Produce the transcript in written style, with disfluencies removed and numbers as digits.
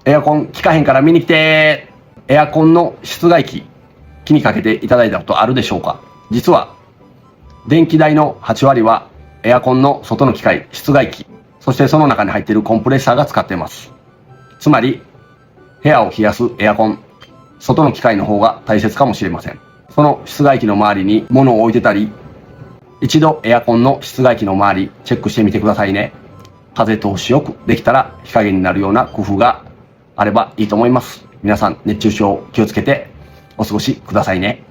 エアコン効かへんから見に来てー。エアコンの室外機、気にかけていただいたことあるでしょうか？実は、電気代の8割はエアコンの外の機械、室外機、そしてその中に入っているコンプレッサーが使っています。つまり、部屋を冷やすエアコン、外の機械の方が大切かもしれません。その室外機の周りに物を置いてたり、一度エアコンの室外機の周りチェックしてみてくださいね。風通しよくできたら日陰になるような工夫があればいいと思います。皆さん熱中症気をつけてお過ごしくださいね。